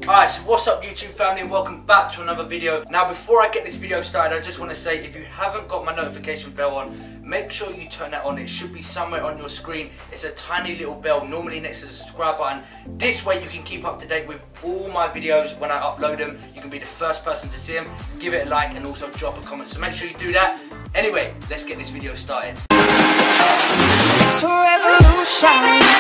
Alright, so what's up YouTube family, and welcome back to another video. Now before I get this video started, I just want to say, if you haven't got my notification bell on, make sure you turn that on. It should be somewhere on your screen. It's a tiny little bell, normally next to the subscribe button. This way you can keep up to date with all my videos when I upload them. You can be the first person to see them. Give it a like and also drop a comment, so make sure you do that. Anyway, let's get this video started. It's a revolution.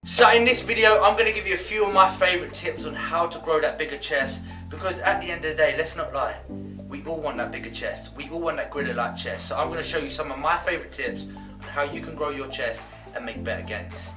So in this video, I'm going to give you a few of my favourite tips on how to grow that bigger chest, because at the end of the day, let's not lie, we all want that bigger chest, we all want that gorilla-like chest. So I'm going to show you some of my favourite tips on how you can grow your chest and make better gains.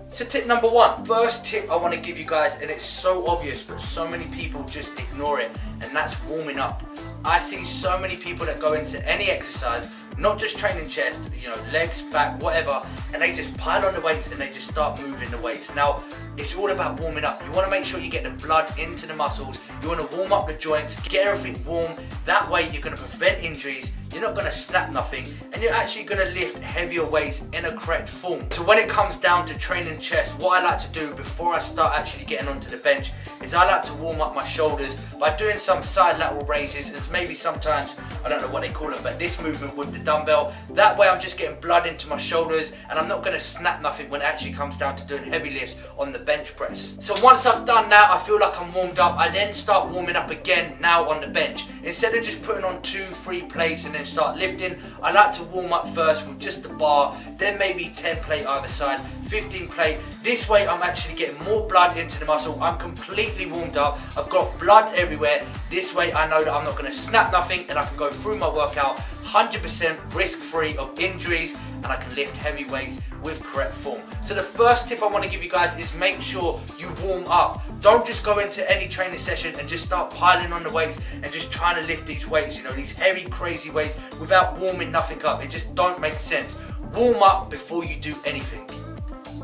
So tip number one, first tip I want to give you guys, and it's so obvious but so many people just ignore it, and that's warming up. I see so many people that go into any exercise, not just training chest, you know, legs, back, whatever, and they just pile on the weights and they just start moving the weights. Now, it's all about warming up. You want to make sure you get the blood into the muscles, you want to warm up the joints, get everything warm. That way you're going to prevent injuries, you're not going to snap nothing, and you're actually going to lift heavier weights in a correct form. So when it comes down to training chest, what I like to do before I start actually getting onto the bench is I like to warm up my shoulders by doing some side lateral raises, and maybe sometimes, I don't know what they call them, but this movement with the dumbbell. That way I'm just getting blood into my shoulders and I'm not going to snap nothing when it actually comes down to doing heavy lifts on the bench press. So once I've done that, I feel like I'm warmed up, I then start warming up again now on the bench. Instead of just putting on 2-3 plates and then start lifting, I like to warm up first with just the bar, then maybe 10 plate either side, 15 plate. This way I'm actually getting more blood into the muscle, I'm completely warmed up, I've got blood everywhere. This way I know that I'm not going to snap nothing and I can go through my workout 100% risk-free of injuries, and I can lift heavy weights with correct form. So the first tip I want to give you guys is make sure you warm up. Don't just go into any training session and just start piling on the weights and just trying to lift these weights, you know, these heavy crazy weights without warming nothing up. It just don't make sense. Warm up before you do anything.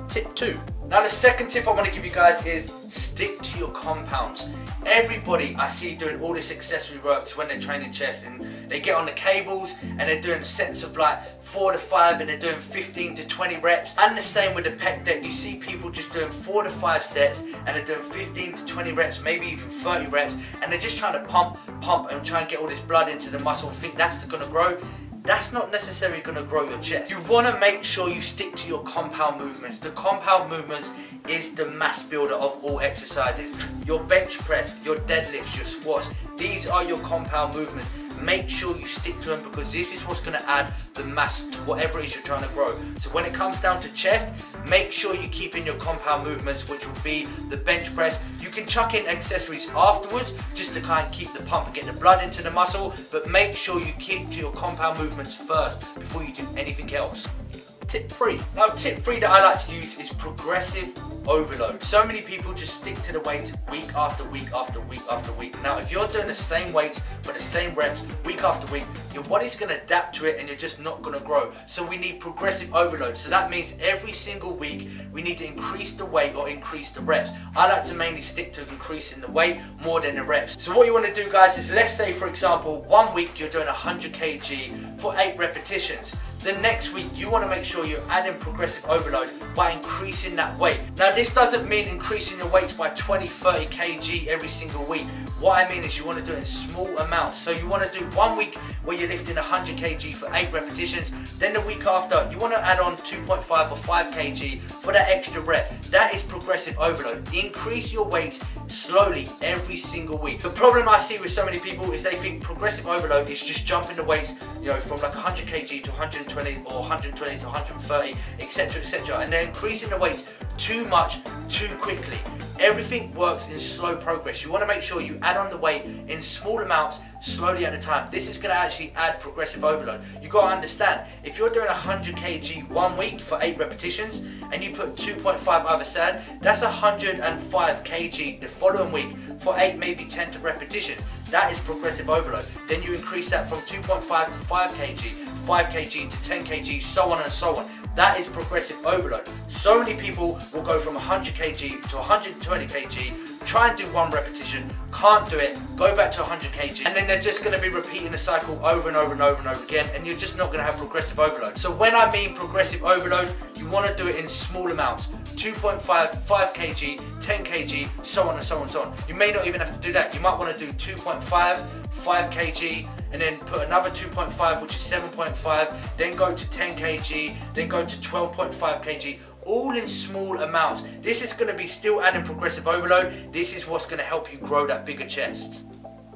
Tip 2. Now the second tip I want to give you guys is stick to your compounds. Everybody I see doing all this accessory works when they're training chest, and they get on the cables and they're doing sets of like 4 to 5 and they're doing 15 to 20 reps. And the same with the pec deck, you see people just doing 4 to 5 sets and they're doing 15 to 20 reps, maybe even 30 reps, and they're just trying to pump and try and get all this blood into the muscle and think that's going to grow. That's not necessarily going to grow your chest. You want to make sure you stick to your compound movements. The compound movements is the mass builder of all exercises. Your bench press, your deadlifts, your squats, these are your compound movements. Make sure you stick to them, because this is what's going to add the mass to whatever it is you're trying to grow. So when it comes down to chest, make sure you keep in your compound movements, which will be the bench press. You can chuck in accessories afterwards just to kind of keep the pump and get the blood into the muscle, but make sure you keep to your compound movements first before you do anything else. Tip 3. Now tip 3 that I like to use is progressive overload. So many people just stick to the weights week after week after week after week. Now if you're doing the same weights for the same reps week after week, your body's going to adapt to it and you're just not going to grow. So we need progressive overload. So that means every single week we need to increase the weight or increase the reps. I like to mainly stick to increasing the weight more than the reps. So what you want to do guys is, let's say for example, one week you're doing 100 kg for 8 repetitions. The next week you want to make sure you're adding progressive overload by increasing that weight. Now this doesn't mean increasing your weights by 20-30 kg every single week. What I mean is you want to do it in small amounts. So you want to do 1 week where you're lifting 100 kg for 8 repetitions, then the week after you want to add on 2.5 or 5 kg for that extra rep. That is progressive overload. Increase your weights slowly every single week. The problem I see with so many people is they think progressive overload is just jumping the weights, you know, from like 100 kg to 120 or 120 to 130, etc, etc, and they're increasing the weights too much too quickly. Everything works in slow progress. You want to make sure you add on the weight in small amounts, slowly at a time. This is going to actually add progressive overload. You got to understand, if you're doing 100 kg 1 week for 8 repetitions and you put 2.5 either side, that's 105 kg the following week for 8, maybe 10 repetitions. That is progressive overload. Then you increase that from 2.5 to 5 kg. 5 kg to 10 kg, so on and so on. That is progressive overload. So many people will go from 100 kg to 120 kg, try and do one repetition, can't do it, go back to 100 kg, and then they're just going to be repeating the cycle over and over and over and over again, and you're just not going to have progressive overload. So when I mean progressive overload, you want to do it in small amounts. 2.5, 5 kg, 10 kg, so on and so on and so on. You may not even have to do that. You might want to do 2.5, 5 kg, and then put another 2.5, which is 7.5, then go to 10 kg, then go to 12.5 kg, all in small amounts. This is going to be still adding progressive overload. This is what's going to help you grow that bigger chest.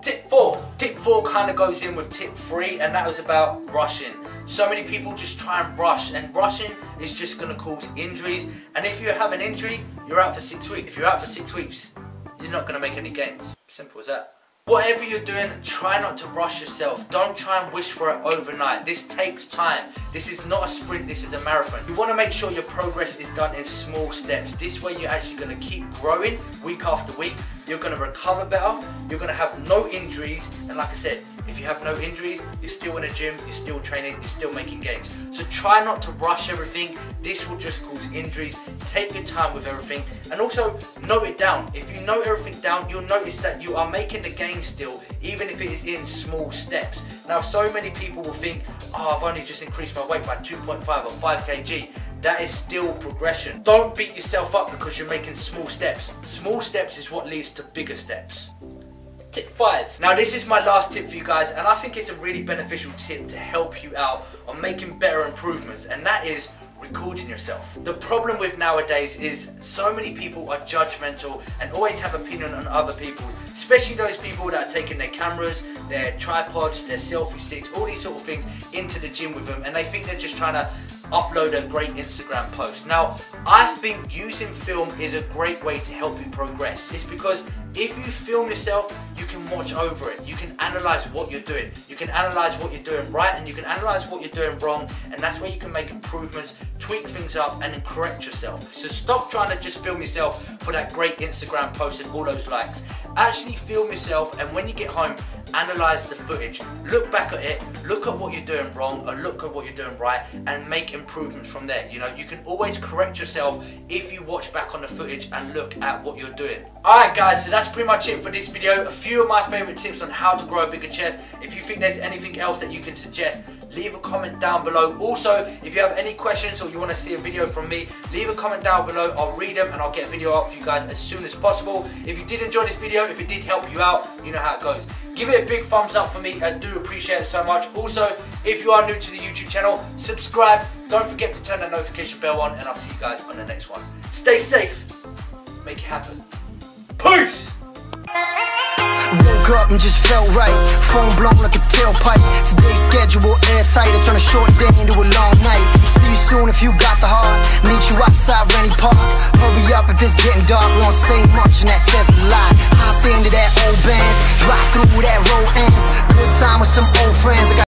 Tip 4. Tip 4 kind of goes in with tip 3, and that was about rushing. So many people just try and rush, and rushing is just going to cause injuries. And if you have an injury, you're out for 6 weeks. If you're out for 6 weeks, you're not going to make any gains. Simple as that. Whatever you're doing, try not to rush yourself. Don't try and wish for it overnight. This takes time. This is not a sprint, this is a marathon. You want to make sure your progress is done in small steps. This way you're actually going to keep growing week after week. You're going to recover better. You're going to have no injuries. And like I said, if you have no injuries, you're still in a gym, you're still training, you're still making gains. So try not to rush everything. This will just cause injuries. Take your time with everything. And also note it down. If you note everything down, you'll notice that you are making the gains still, even if it is in small steps. Now, so many people will think, oh, I've only just increased my weight by 2.5 or 5 kg. That is still progression. Don't beat yourself up because you're making small steps. Small steps is what leads to bigger steps. Tip 5. Now this is my last tip for you guys, and I think it's a really beneficial tip to help you out on making better improvements, and that is recording yourself. The problem with nowadays is so many people are judgmental and always have opinion on other people, especially those people that are taking their cameras, their tripods, their selfie sticks, all these sort of things into the gym with them, and they think they're just trying to upload a great Instagram post. Now, I think using film is a great way to help you progress. It's because if you film yourself, you can watch over it. You can analyze what you're doing. You can analyze what you're doing right, and you can analyze what you're doing wrong, and that's where you can make improvements, tweak things up, and then correct yourself. So stop trying to just film yourself for that great Instagram post and all those likes. Actually film yourself, and when you get home, analyze the footage. Look back at it, look at what you're doing wrong, or look at what you're doing right, and make improvements from there. You know, you can always correct yourself if you watch back on the footage and look at what you're doing. Alright guys, so that's pretty much it for this video. A few of my favorite tips on how to grow a bigger chest. If you think there's anything else that you can suggest, leave a comment down below. Also, if you have any questions or you want to see a video from me, leave a comment down below. I'll read them and I'll get a video up for you guys as soon as possible. If you did enjoy this video, if it did help you out, you know how it goes. Give it a big thumbs up for me. I do appreciate it so much. Also, if you are new to the YouTube channel, subscribe. Don't forget to turn that notification bell on, and I'll see you guys on the next one. Stay safe. Make it happen. Peace! Woke up and just felt right. Phone blown like a tailpipe. Today's schedule airtight. I turn a short day into a long night. See you soon if you got the heart. Meet you outside Rennie Park. Hurry up if it's getting dark. We won't say much and that says a lot. Hop into that old Benz. Drive through that road ends. Good time with some old friends.